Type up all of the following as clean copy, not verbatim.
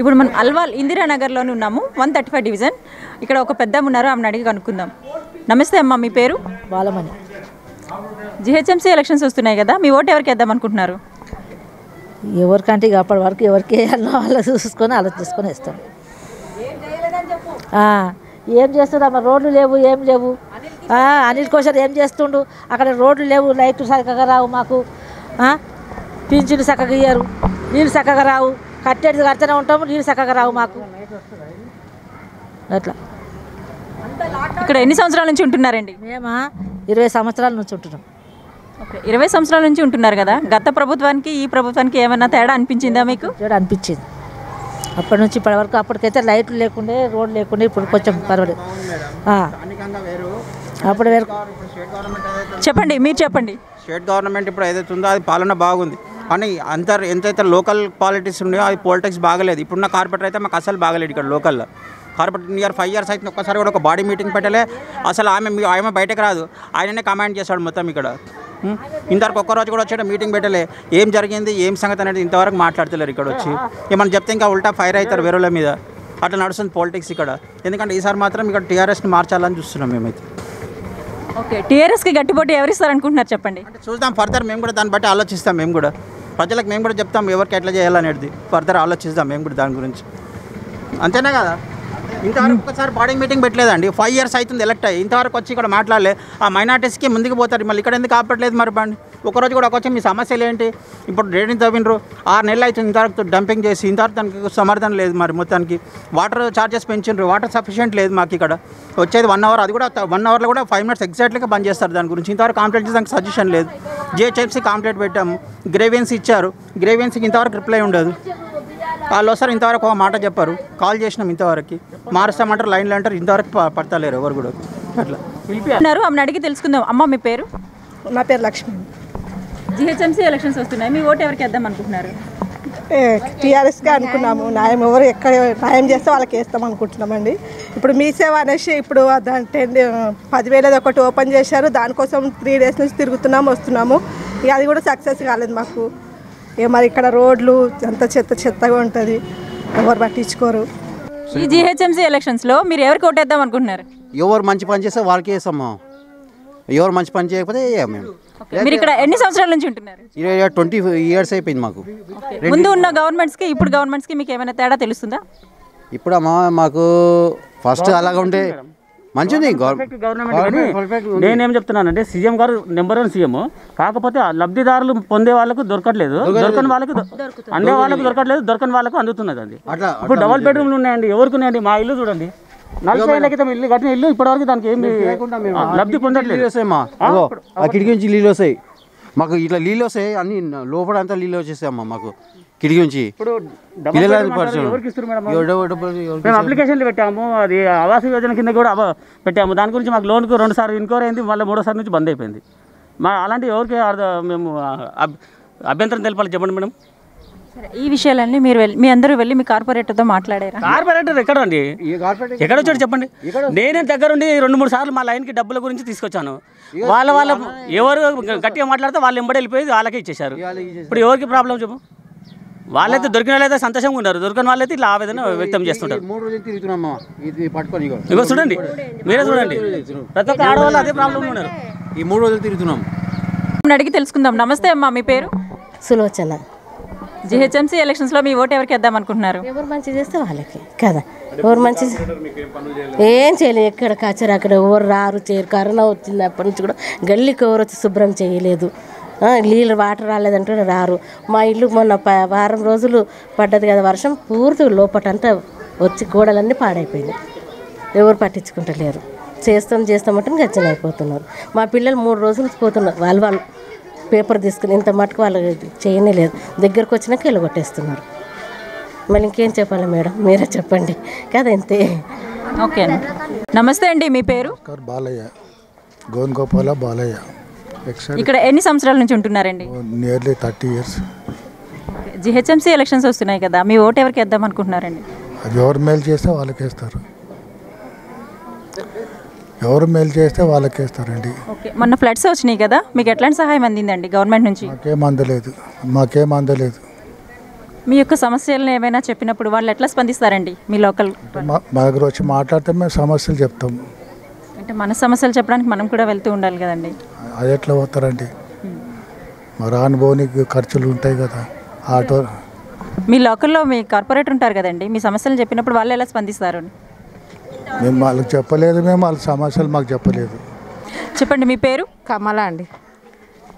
ఇప్పుడు మనం అల్వాల్ ఇందిరానగర్లోనే ఉన్నాము, 135 డివిజన్. ఇక్కడ ఒక పెద్ద ఉన్నారు, ఆమెను అడిగి కనుక్కుందాం. నమస్తే అమ్మ, మీ పేరు? బాలమణి. జిహెచ్ఎంసీ ఎలక్షన్స్ వస్తున్నాయి కదా, మీ ఓటు ఎవరికి వేద్దాం అనుకుంటున్నారు? ఎవరికంటే ఇక అప్పటి వరకు ఎవరికి వేయాలో వాళ్ళు చూసుకొని ఆలోచించుకొని వేస్తాం. ఏం చేస్తుందమ్మా, రోడ్లు లేవు, ఏం లేవు. అనిల్ కోశారు ఏం చేస్తుండు, అక్కడ రోడ్లు లేవు, లైట్లు చక్కగా రావు, మాకు పింఛన్లు చక్కగా ఇయ్యరు, నీళ్ళు చక్కగా రావు, కట్టేది కడుతూనే ఉంటాము, నీళ్ళు చక్కగా రావు మాకు. అట్లా. ఇక్కడ ఎన్ని సంవత్సరాల నుంచి ఉంటున్నారండి? మేము 20 సంవత్సరాల నుంచి ఉంటున్నాం. ఓకే, 20 సంవత్సరాల నుంచి ఉంటున్నారు కదా, గత ప్రభుత్వానికి ఈ ప్రభుత్వానికి ఏమైనా తేడా అనిపించిందా మీకు? తేడా అనిపించింది. అప్పటి నుంచి ఇప్పటి వరకు, అప్పటికైతే లైట్లు లేకుండే, రోడ్లు లేకుండే, ఇప్పుడు కొంచెం పర్వాలేదు. అప్పుడు వేరు. చెప్పండి, మీరు చెప్పండి. స్టేట్ గవర్నమెంట్ ఇప్పుడు ఏదైతే ఉందో అది పాలన బాగుంది, కానీ ఎంతైతే లోకల్ పాలిటిక్స్ ఉన్నాయో అది పాలిటిక్స్ బాగలేదు. ఇప్పుడున్న కార్పొరేటర్ అయితే మాకు అసలు బాగలేదు. ఇక్కడ లోకల్లో కార్పొరేటర్ 5 years అయితే ఒక్కసారి కూడా ఒక బాడీ మీటింగ్ పెట్టలే. అసలు ఆమె బయటకు రాదు, ఆయననే కమాండ్ చేస్తాడు మొత్తం. ఇక్కడ ఇంతవరకు ఒక్కరోజు కూడా వచ్చాడు, మీటింగ్ పెట్టలే. ఏం జరిగింది, ఏం సంగతి అనేది ఇంతవరకు మాట్లాడతలేరు. ఇక్కడ వచ్చి ఏమన్నా చెప్తే ఇంకా ఉల్టా ఫైర్ అవుతారు వేరేల మీద. అట్లా నడుస్తుంది పాలిటిక్స్ ఇక్కడ. ఎందుకంటే ఈసారి మాత్రం ఇక్కడ టీఆర్ఎస్ని మార్చాలని చూస్తున్నాం మేమైతే. ఓకే, టీఆర్ఎస్కి గట్టిపోటీ ఎవరిస్తారు అనుకుంటున్నారు చెప్పండి? అంటే చూద్దాం ఫర్దర్, మేము కూడా దాన్ని బట్టి ఆలోచిస్తాం. మేము కూడా ప్రజలకు మేము కూడా చెప్తాం ఎవరికి ఎట్లా చేయాలనేది. ఫర్దర్ ఆలోచిస్తాం మేము కూడా దాని గురించి. అంతేనా కదా? ఇంతవరకు ఒకసారి బాడీ మీటింగ్ పెట్టలేదండి. 5 years అవుతుంది ఎలక్ట్ అయ్యి, ఇంతవరకు వచ్చి ఇక్కడ మాట్లాడలే. ఆ మైనార్టీస్కి ముందుకు పోతారు, మళ్ళీ ఇక్కడ ఎందుకు ఆపట్లేదు మరి బండి? ఒకరోజు కూడా వచ్చి మీ సమస్యలు ఏంటి? ఇప్పుడు రేటింగ్ తవ్వినరు 6 నెలలు అవుతుంది, ఇంతవరకు డంపింగ్ చేసి ఇంతవరకు దానికి సమర్థన లేదు. మరి మొత్తానికి వాటర్ ఛార్జెస్ పెంచినారు, వాటర్ సఫిషియెంట్ లేదు మాకు. ఇక్కడ వచ్చేది 1 hour, అది కూడా 1 hourలో కూడా 5 minutes ఎగ్జాక్ట్గా బంద్ చేస్తారు. దాని గురించి ఇంతవరకు కంప్లైంట్ చేసి దానికి సజెషన్ లేదు. జిహెచ్ఎంసీ కంప్లైంట్ పెట్టాము, గ్రేవెన్సీ ఇచ్చారు, గ్రేవెన్సీకి ఇంతవరకు రిప్లై ఉండదు. వాళ్ళు వస్తారు, ఇంతవరకు ఒక మాట చెప్పారు. కాల్ చేసినాం, ఇంతవరకు మారుస్తామంటారు, లైన్లు అంటారు, ఇంతవరకు పడతలేరు ఎవరు కూడా. అట్లా ఆమెను అడిగి తెలుసుకుందాం. అమ్మ, మీ పేరు? నా పేరు లక్ష్మి. జిహెచ్ఎంసీ ఎలక్షన్స్ వస్తున్నాయి, మీ ఓటు ఎవరికి వేద్దాం అనుకుంటున్నారు? టీఆర్ఎస్గా అనుకున్నాము. న్యాయం ఎవరు ఎక్కడ న్యాయం చేస్తే వాళ్ళకి వేస్తాం అనుకుంటున్నామండి. ఇప్పుడు మీ సేవ అనేసి ఇప్పుడు 10,000 ఒకటి ఓపెన్ చేశారు, దానికోసం 3 days నుంచి తిరుగుతున్నాము, వస్తున్నాము. ఇక అది కూడా సక్సెస్ కాలేదు మాకు. ఇక మరి ఇక్కడ రోడ్లు అంత చెత్తగా ఉంటుంది, ఎవరు పట్టించుకోరు. ఈ జిహెచ్ఎంసీ ఎలక్షన్స్లో మీరు ఎవరికి ఓటేద్దాం అనుకుంటున్నారు? ఎవరు మంచి పని చేస్తే వాళ్ళకి వేస్తాము, ఎవరు మంచి పని చేయకపోతే మేము. మీరు ఇక్కడ ఎన్ని సంవత్సరాల నుంచి ఉంటున్నారు? 20 years అయిపోయింది మాకు. ముందు ఉన్న గవర్నమెంట్స్కి ఇప్పుడు గవర్నమెంట్స్కి మీకు ఏమైనా తేడా తెలుస్తుందా? ఇప్పుడు మాకు ఫస్ట్ అలాగ ఉంటే మంచిది గవర్నమెంట్. నేనేం చెప్తున్నానంటే సీఎం గారు నెంబర్ 1 సీఎం, కాకపోతే లబ్ధిదారులు పొందే వాళ్ళకు దొరకట్లేదు, దొరకని వాళ్ళకు అందే వాళ్ళకు దొరకట్లేదు, దొరకని వాళ్ళకు అందుతున్నది. అది ఇప్పుడు డబుల్ బెడ్రూమ్లు ఉన్నాయండి, ఎవరికి ఉన్నాయండి? మా ఇల్లు చూడండి, 40 ఏళ్ళ క్రితం ఇల్లు కట్టిన ఇల్లు, ఇప్పటివరకు దానికి ఏమి లబ్ధి పొందట్లేదు. కిటికీ నుంచి నీళ్ళు వస్తాయి మాకు, ఇట్లా నీళ్ళు వస్తాయి అన్ని లోపల అంతా నీళ్ళు వచ్చేస్తాయమ్మా మాకు కిటికీ నుంచి. మేము అప్లికేషన్లు పెట్టాము, అది ఆవాస యోజన కింద కూడా పెట్టాము. దాని గురించి మాకు లోన్కు 2 సార్లు ఎంక్వైరీ అయింది, మళ్ళీ 3వ సారి నుంచి బంద్ అయిపోయింది. అలాంటి ఎవరికి మేము అభ్యంతరం తెలపాలి చెప్పండి మేడం. ఈ విషయాలన్నీ మీరు మీ అందరూ వెళ్ళి మీ కార్పొరేటర్తో మాట్లాడారు? కార్పొరేటర్ ఎక్కడ అండి, ఎక్కడ వచ్చాడు చెప్పండి. నేనే దగ్గరుండి 2-3 సార్లు మా లైన్కి డబ్బుల గురించి తీసుకొచ్చాను. వాళ్ళ ఎవరు గట్టిగా మాట్లాడితే వాళ్ళు ఎంబడి వెళ్ళిపోయి వాళ్ళకే ఇచ్చేశారు. ఇప్పుడు ఎవరికి ప్రాబ్లం చెప్పు? వాళ్ళైతే దొరికిన వాళ్ళైతే సంతోషంగా ఉన్నారు, దొరికిన వాళ్ళైతే ఇట్లా ఆవేదన వ్యక్తం చేస్తుంటారు. ఇగో చూడండి, మీరే చూడండి, ప్రతి ఒక్క ఆడవాళ్ళు అదే ప్రాబ్లం ఉన్నారు. ఈ 3 రోజులు తిరుగుతున్నాం. అడిగి తెలుసుకుందాం. నమస్తే అమ్మా, మీ పేరు? సులోచన. జిహెచ్ఎంసీ ఎలక్షన్స్లో మీ ఓటు ఎవరికి వేద్దాం అనుకుంటున్నారు? ఎవరు మంచి చేస్తే వాళ్ళకి కదా. ఎవరు మంచి ఏం చేయలేదు, ఎక్కడ కచ్చరు అక్కడ ఎవరు రారు చేయరు. కరోనా వచ్చింది అప్పటి నుంచి కూడా గల్లీకి ఎవరు వచ్చి శుభ్రం చేయలేదు, నీళ్ళు వాటర్ రాలేదంటే రారు. మా ఇల్లు మొన్న 1 వారం రోజులు పడ్డది కదా వర్షం, పూర్తి లోపటంతా వచ్చి గోడలన్నీ పాడైపోయినాయి, ఎవరు పట్టించుకుంటలేరు. చేస్తామంటే గచ్చన అయిపోతున్నారు. మా పిల్లలు 3 రోజులు పోతున్నారు, వాళ్ళు పేపర్ తీసుకుని ఇంత మటుకు వాళ్ళు చేయనే లేదు, దగ్గరకు వచ్చినాక వెళ్ళగొట్టేస్తున్నారు. మళ్ళీ ఇంకేం చెప్పాలి మేడం, మీరే చెప్పండి కదా. ఇంతే. ఓకే, నమస్తే అండి, మీ పేరు? బాలయ్య, గోవిందగోపాల బాలయ్య. ఇక్కడ ఎన్ని సంవత్సరాల నుంచి ఉంటున్నారండి? Nearly 30 years. జిహెచ్ఎంసీ ఎలక్షన్స్ వస్తున్నాయి కదా, మీ ఓటు ఎవరికి వేద్దాం అనుకుంటున్నారండి? అది ఎవరు మేలు చేస్తే వాళ్ళకి వేస్తారు, ఎవరు మేలు చేస్తే వాళ్ళకి వేస్తారండి. ఓకే, మొన్న ఫ్లడ్స్ వచ్చినాయి కదా, మీకు ఎట్లాంటి సహాయం అందిందండి గవర్నమెంట్ నుంచి? మాకేం అందలేదు. మీ యొక్క సమస్యలను ఏమైనా చెప్పినప్పుడు వాళ్ళు ఎట్లా స్పందిస్తారండి మీ లోకల్? మా దగ్గర వచ్చి మాట్లాడితే మేము సమస్యలు చెప్తాం. అంటే మన సమస్యలు చెప్పడానికి మనం కూడా వెళ్తూ ఉండాలి కదండి. అది ఎట్లా పోతారండి? మా రానుభోనికి ఖర్చులు ఉంటాయి కదా ఆటో. మీ లోకల్లో మీ కార్పొరేటర్ ఉంటారు కదండి, మీ సమస్యలు చెప్పినప్పుడు వాళ్ళు ఎలా స్పందిస్తారు? మేము వాళ్ళకి చెప్పలేదు, మేము వాళ్ళ సమస్యలు మాకు చెప్పలేదు. చెప్పండి మీ పేరు? కమలా అండి.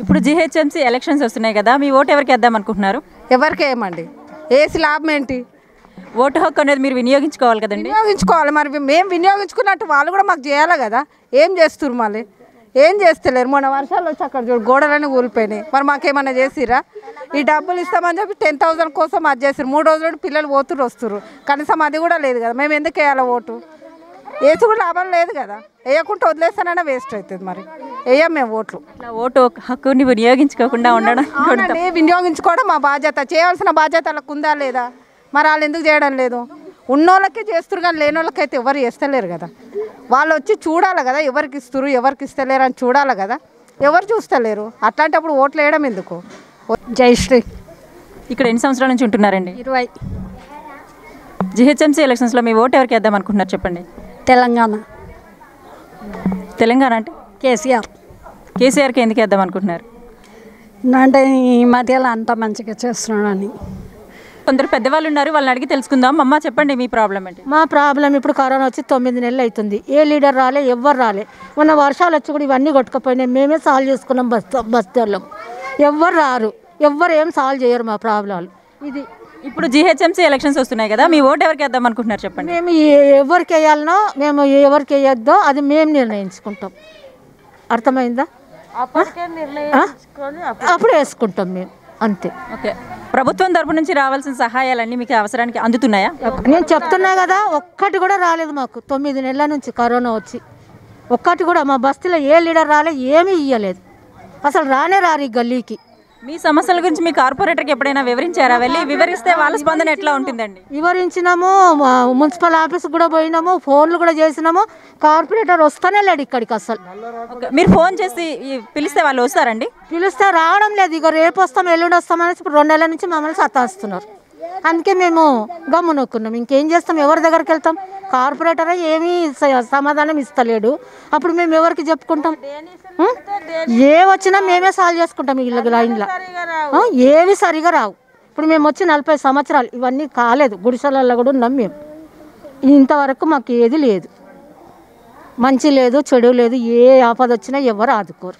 ఇప్పుడు జిహెచ్ఎంసీ ఎలక్షన్స్ వస్తున్నాయి కదా, మీ ఓటు ఎవరికి వేద్దాం అనుకుంటున్నారు? ఎవరికి ఏమండి, వేసి లాభం ఏంటి? ఓటు హక్కు అనేది మీరు వినియోగించుకోవాలి కదండి. వినియోగించుకోవాలి, మరి మేము వినియోగించుకున్నట్టు వాళ్ళు కూడా మాకు చేయాలి కదా. ఏం చేస్తున్నారు మళ్ళీ? ఏం చేస్తలేరు. మొన్న వర్షాలు వచ్చి అక్కడ చూడు గోడలన్నీ కూలిపోయినాయి. మరి మాకేమన్నా చేసిరా? ఈ డబ్బులు ఇస్తామని చెప్పి 10,000 కోసం అది చేసారు. 3 రోజులు పిల్లలు పోతురు వస్తురు, కనీసం అది కూడా లేదు కదా. మేము ఎందుకు వేయాలి ఓటు? వేసి కూడా లాభం లేదు కదా. వేయకుండా వదిలేస్తానైనా వేస్ట్ అవుతుంది. మరి వేయం మేము ఓట్లు. ఓటు హక్కుని వినియోగించుకోకుండా ఉండడం వినియోగించుకోవడం మా బాధ్యత. చేయాల్సిన బాధ్యత వాళ్ళకు ఉందా లేదా? మరి వాళ్ళు ఎందుకు చేయడం లేదు? ఉన్నోళ్ళకే చేస్తారు కానీ లేని వాళ్ళకైతే ఎవరు చేస్తలేరు కదా. వాళ్ళు వచ్చి చూడాలి కదా, ఎవరికి ఇస్తారు ఎవరికి ఇస్తలేరు అని చూడాలి కదా. ఎవరు చూస్తలేరు. అట్లాంటప్పుడు ఓట్లు వేయడం ఎందుకు? జయశ్రీ. ఇక్కడ ఎన్ని సంవత్సరాల నుంచి ఉంటున్నారండి? 20. జిహెచ్ఎంసీ ఎలక్షన్స్లో మీ ఓటు ఎవరికి వేద్దాం అనుకుంటున్నారు చెప్పండి? తెలంగాణ. తెలంగాణ అంటే కేసీఆర్. కేసీఆర్కి ఎందుకు వేద్దాం అనుకుంటున్నారు? అంటే ఈ మధ్యలో అంతా మంచిగా చేస్తున్నాడని. కొందరు పెద్దవాళ్ళు ఉన్నారు, వాళ్ళని అడిగి తెలుసుకుందాం. అమ్మ చెప్పండి మీ ప్రాబ్లం ఏంటి? మా ప్రాబ్లం ఇప్పుడు కరోనా వచ్చి 9 నెలలు అవుతుంది. ఏ లీడర్ రాలే, ఎవ్వరు రాలే. మొన్న వర్షాలు వచ్చి కూడా ఇవన్నీ కొట్టుకుపోయినాయి. మేమే సాల్వ్ చేసుకున్నాం బస్తీల్లో. ఎవ్వరు రారు, ఎవ్వరు ఏం సాల్వ్ చేయరు మా ప్రాబ్లాలు. ఇది ఇప్పుడు జిహెచ్ఎంసీ ఎలక్షన్స్ వస్తున్నాయి కదా, మీ ఓటు ఎవరికి వేద్దాం అనుకుంటున్నారు చెప్పండి? మేము ఎవరికి వేయాలనో మేము ఎవరికి వేయొద్దో అది మేము నిర్ణయించుకుంటాం. అర్థమైందా? అప్పుడు వేసుకుంటాం మేము, అంతే. ఓకే, ప్రభుత్వం తరపు నుంచి రావాల్సిన సహాయాలన్నీ మీకు అవసరానికి అందుతున్నాయా? నేను చెప్తున్నా కదా, ఒక్కటి కూడా రాలేదు మాకు 9 నెలల నుంచి కరోనా వచ్చి. ఒక్కటి కూడా మా బస్తీలో ఏ లీడర్ రాలే, ఏమీ ఇవ్వలేదు. అసలు రానే రారు ఈ గల్లీకి. మీ సమస్యల గురించి మీ కార్పొరేటర్కి ఎప్పుడైనా వివరించారా? వెళ్ళి వివరిస్తే వాళ్ళ స్పందన ఎట్లా ఉంటుందండి? వివరించినాము, మున్సిపల్ ఆఫీస్ కూడా పోయినాము, ఫోన్లు కూడా చేసినాము. కార్పొరేటర్ వస్తానే లేడు ఇక్కడికి అసలు. మీరు ఫోన్ చేసి పిలిస్తే వాళ్ళు వస్తారండి? పిలిస్తే రావడం లేదు. ఇక రేపు వస్తాం ఎల్లుండి వస్తామని ఇప్పుడు 2 నెలల నుంచి మమ్మల్ని సతాయిస్తున్నారు. అందుకే మేము గమ్మునొక్కున్నాం. ఇంకేం చేస్తాం? ఎవరి దగ్గరికి వెళ్తాం? కార్పొరేటరే ఏమీ సమాధానం ఇస్తలేడు. అప్పుడు మేము ఎవరికి చెప్పుకుంటాం? ఏ వచ్చినా మేమే సాల్వ్ చేసుకుంటాం. వీళ్ళ లైన్లో ఏవి సరిగా రావు. ఇప్పుడు మేము వచ్చి 40 సంవత్సరాలు, ఇవన్నీ కాలేదు. గుడిసెలలో కూడా ఉన్నాం మేము. ఇంతవరకు మాకు ఏది లేదు, మంచి లేదు చెడు లేదు. ఏ ఆపద వచ్చినా ఎవరు ఆదుకోరు.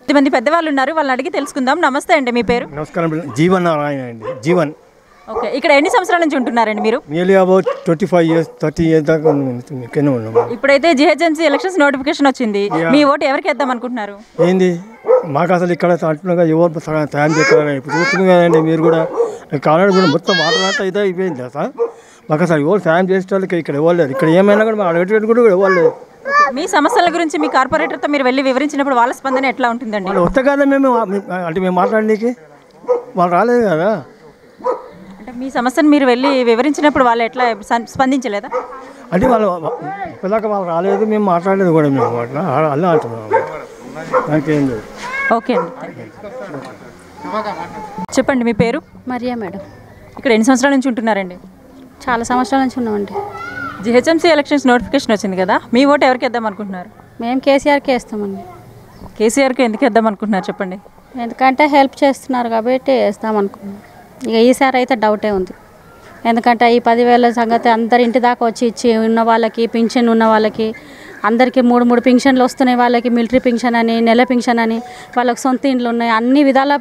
10 మంది పెద్దవాళ్ళు ఉన్నారు, వాళ్ళని అడిగి తెలుసుకుందాం. నమస్తే అండి, మీ పేరు? నమస్కారం. జీవన్ నారాయణ అండి. జీవన్. ఓకే, ఇక్కడ ఎన్ని సంవత్సరాల నుంచి ఉంటున్నారండి మీరు? నియర్లీ అబౌట్ 25 years 30 years దాకా ఉన్నాము. ఇప్పుడైతే జిహెచ్ఎంసీ ఎలక్షన్స్ నోటిఫికేషన్ వచ్చింది, మీ ఓటు ఎవరికి వేద్దాం అనుకుంటున్నారు? ఏంది మాకు అసలు ఇక్కడ అంటున్నాగా ఎవరు సాయం చేస్తారని ఇప్పుడు చూస్తుంది కదండి. మీరు కూడా కాలనీ కూడా మొత్తం వాటర్ అంతా ఇదే అయిపోయింది సార్. మాకు అసలు ఎవరు సాయం చేసే వాళ్ళకి ఇక్కడ ఇవ్వలేదు. ఇక్కడ ఏమైనా కూడా అడగటట్టు కూడా ఇవ్వలేదు. మీ సమస్యల గురించి మీ కార్పొరేటర్తో మీరు వెళ్ళి వివరించినప్పుడు వాళ్ళ స్పందన ఎట్లా ఉంటుందండి? వాళ్ళు వస్తే కదా మేము అంటే మేము మాట్లాడడానికి, వాళ్ళు రాలేదు కదా. అంటే మీ సమస్యను మీరు వెళ్ళి వివరించినప్పుడు వాళ్ళు ఎట్లా స్పందించలేదా? అంటే వాళ్ళు ఇప్పటిదాకా వాళ్ళు రాలేదు, మేము మాట్లాడలేదు కూడా. మేము అట్లా అలా అంటున్నాము. నాకేం లేదు. ఓకే అండి, చెప్పండి మీ పేరు? మరియా మేడం. ఇక్కడ ఎన్ని సంవత్సరాల నుంచి ఉంటున్నారండి? చాలా సంవత్సరాల నుంచి ఉన్నామండి. జిహెచ్ఎంసీ ఎలక్షన్స్ నోటిఫికేషన్ వచ్చింది కదా, మీ ఓటు ఎవరికి వేద్దాం అనుకుంటున్నారు? మేము కేసీఆర్కి వేస్తామండి. కేసీఆర్కి ఎందుకు వేద్దాం అనుకుంటున్నారు చెప్పండి? ఎందుకంటే హెల్ప్ చేస్తున్నారు కాబట్టి వేస్తాం అనుకున్నాం. ఇక ఈసారి అయితే డౌటే ఉంది. ఎందుకంటే ఈ 10,000 సంగతి అందరి ఇంటి దాకా వచ్చి ఇచ్చి ఉన్న వాళ్ళకి, పింఛన్ ఉన్న వాళ్ళకి అందరికీ 3 పింఛన్లు వస్తున్నాయి. వాళ్ళకి మిలిటరీ పింఛన్ అని, నెల పింఛన్ అని, వాళ్ళకి సొంత ఇండ్లు ఉన్నాయి. అన్ని విధాల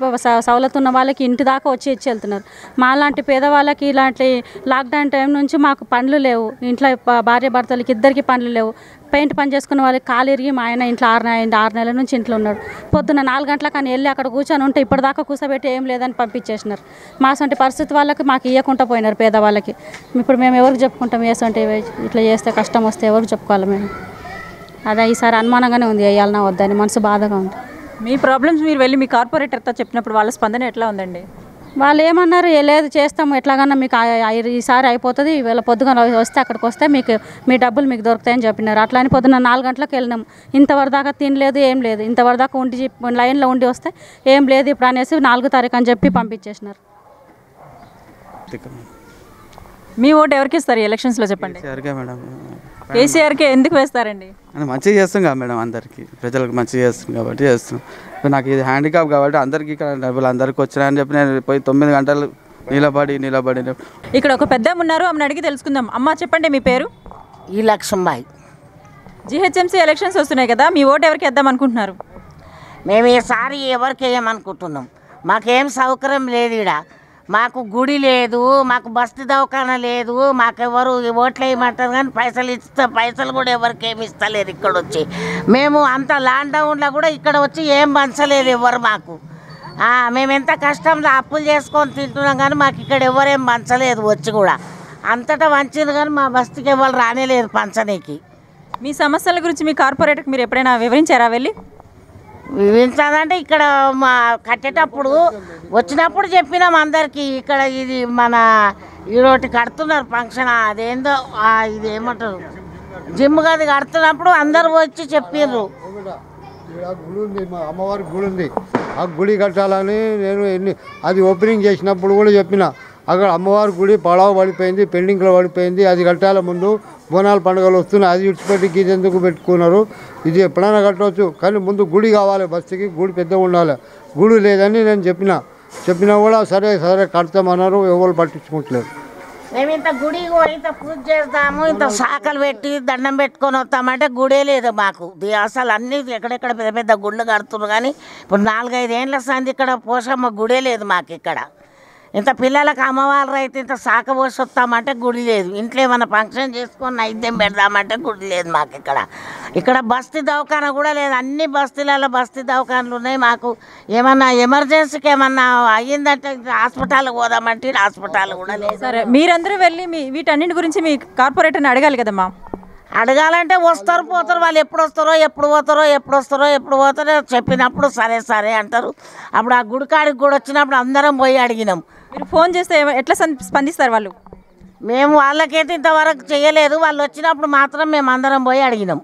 సవలతు ఉన్న వాళ్ళకి ఇంటి దాకా వచ్చి ఇచ్చి వెళ్తున్నారు. మాలాంటి పేదవాళ్ళకి ఇలాంటి లాక్డౌన్ టైం నుంచి మాకు పనులు లేవు. ఇంట్లో భార్య భర్తలకి ఇద్దరికి పనులు లేవు. పెయింట్ పని చేసుకున్న వాళ్ళకి కాలు ఇరిగి మా ఆయన ఇంట్లో 6 నెలల నుంచి ఇంట్లో ఉన్నాడు. పొద్దున్న 4 గంటలకు అని వెళ్ళి అక్కడ కూర్చొని ఉంటే ఇప్పటిదాకా కూర్చోబెట్టి ఏం లేదని పంపించేసినారు. మా సొంటి పరిస్థితి వాళ్ళకి మాకు ఇవ్వకుండా పోయినారు పేదవాళ్ళకి. ఇప్పుడు మేము ఎవరికి చెప్పుకుంటాం? వేసంటే ఇట్లా చేస్తే కష్టం వస్తే ఎవరికి చెప్పుకోవాలి మేము? అదే ఈసారి అనుమానంగానే ఉంది, వేయాలన్నా వద్దని మనసు బాధగా ఉంది. మీ ప్రాబ్లమ్స్ మీరు వెళ్ళి మీ కార్పొరేటర్తో చెప్పినప్పుడు వాళ్ళ స్పందన ఎట్లా ఉందండి? వాళ్ళు ఏమన్నారు? లేదు చేస్తాము, ఎట్లాగన్నా మీకు ఈసారి అయిపోతుంది, వీళ్ళ పొద్దున వస్తే అక్కడికి వస్తే మీకు మీ డబ్బులు మీకు దొరుకుతాయని చెప్పినారు. అట్లా అని పొద్దున్న 4 గంటలకు వెళ్ళినాం. ఇంతవరకు దాకా తినలేదు, ఏం లేదు. ఇంతవరకు దాకా లైన్లో ఉండి వస్తే ఏం లేదు ఇప్పుడు అనేసి 4వ తారీఖు అని చెప్పి పంపించేసినారు. మీ ఓటు ఎవరికి ఇస్తారు ఎలక్షన్స్లో చెప్పండి? కేసీఆర్కే మేడం. కేసీఆర్కే ఎందుకు వేస్తారండి? అంటే మంచిగా చేస్తాం కదా మేడం, అందరికీ ప్రజలకు మంచిగా చేస్తాం కాబట్టి చేస్తున్నాం. ఇప్పుడు నాకు ఇది హ్యాండిక్యాప్ కాబట్టి అందరికీ ఇక్కడ డబ్బులు అందరికీ వచ్చినాయని చెప్పి నేను పోయి 9 గంటలు నిలబడి ఇక్కడ ఒక పెద్ద ఉన్నారు, ఆమెను అడిగి తెలుసుకుందాం. అమ్మ చెప్పండి మీ పేరు? ఈ లక్ష్మబాయి. జిహెచ్ఎంసీ ఎలక్షన్స్ వస్తున్నాయి కదా, మీ ఓటు ఎవరికి వేద్దాం అనుకుంటున్నారు? మేము ఈసారి ఎవరికి వేయమనుకుంటున్నాం. మాకేం సౌకర్యం లేదు ఇక్కడ. మాకు గుడి లేదు, మాకు బస్తీ దవాఖానా లేదు, మాకెవరు ఓట్లు వేయమంటారు కానీ పైసలు కూడా ఎవరికి ఏమి ఇస్తలేరు. ఇక్కడ వచ్చి మేము అంత లాక్డౌన్లో కూడా ఇక్కడ వచ్చి ఏం పంచలేదు ఎవరు మాకు. మేము ఎంత కష్టంలో అప్పులు చేసుకొని తింటున్నాం కానీ మాకు ఇక్కడ ఎవరేం పంచలేదు. వచ్చి కూడా అంతటా వంచింది కానీ మా బస్తీకి ఎవరు రానేలేదు పంచనీకి. మీ సమస్యల గురించి మీ కార్పొరేటర్కి మీరు ఎప్పుడైనా వివరించారా వెళ్ళి? వివరించాలంటే ఇక్కడ మా కట్టేటప్పుడు వచ్చినప్పుడు చెప్పినాం అందరికీ. ఇక్కడ ఇది మన ఈరోటి కడుతున్నారు ఫంక్షన్, అదేందో ఇది ఏమంటారు జిమ్ గది కడుతున్నప్పుడు అందరు వచ్చి చెప్పిర్రు. గుడి ఉంది, మా అమ్మవారి గుడి ఉంది, ఆ గుడి కట్టాలని నేను అది ఓపెనింగ్ చేసినప్పుడు కూడా చెప్పిన. అక్కడ అమ్మవారి గుడి పడవ పడిపోయింది, పెండింగ్లో పడిపోయింది, అది కట్టాల ముందు బోనాల పండుగలు వస్తున్నాయి, అది ఇడిచిపెట్టి ఇది ఎందుకు పెట్టుకున్నారు, ఇది ఎప్పుడైనా కట్టవచ్చు కానీ ముందు గుడి కావాలి, బస్తీకి గుడి పెద్దగా ఉండాలి. గుడి లేదని నేను చెప్పినా కూడా సరే కడతామన్నారు, ఎవరు పట్టించుకుంటలేరు. మేము ఇంత గుడి ఇంత పూజ చేస్తాము, ఇంత శాఖలు పెట్టి దండం పెట్టుకొని వస్తామంటే గుడే లేదు మాకు. అసలు అన్నీ ఎక్కడెక్కడ పెద్ద పెద్ద గుళ్ళు కడుతున్నారు కానీ ఇప్పుడు 4-5 ఏళ్ళ సంది ఇక్కడ పోషమ్మ గుడే లేదు మాకు. ఇక్కడ ఇంత పిల్లలకు అమ్మవారు అయితే ఇంత శాఖ పోసి వస్తామంటే గుడి లేదు. ఇంట్లో ఏమైనా ఫంక్షన్ చేసుకొని నైద్యం పెడదామంటే గుడి లేదు మాకు. ఇక్కడ బస్తీ దవాఖానా కూడా లేదు. అన్ని బస్తీలలో బస్తీ దవాఖానాలు ఉన్నాయి. మాకు ఏమన్నా ఎమర్జెన్సీకి ఏమన్నా అయ్యిందంటే హాస్పిటల్కి పోదామంటే హాస్పిటల్ కూడా లేదు. సరే, మీరందరూ వెళ్ళి వీటన్నిటి గురించి మీ కార్పొరేటర్ని అడగాలి కదమ్మా? అడగాలంటే వస్తారు పోతారు, వాళ్ళు ఎప్పుడు వస్తారో చెప్పినప్పుడు సరే అంటారు. అప్పుడు ఆ గుడికాడికి కూడా వచ్చినప్పుడు అందరం పోయి అడిగినాం. మీరు ఫోన్ చేస్తే ఎట్లా స్పందిస్తారు వాళ్ళు? మేము వాళ్ళకైతే ఇంతవరకు చేయలేదు, వాళ్ళు వచ్చినప్పుడు మాత్రం మేము అందరం పోయి అడిగినాం.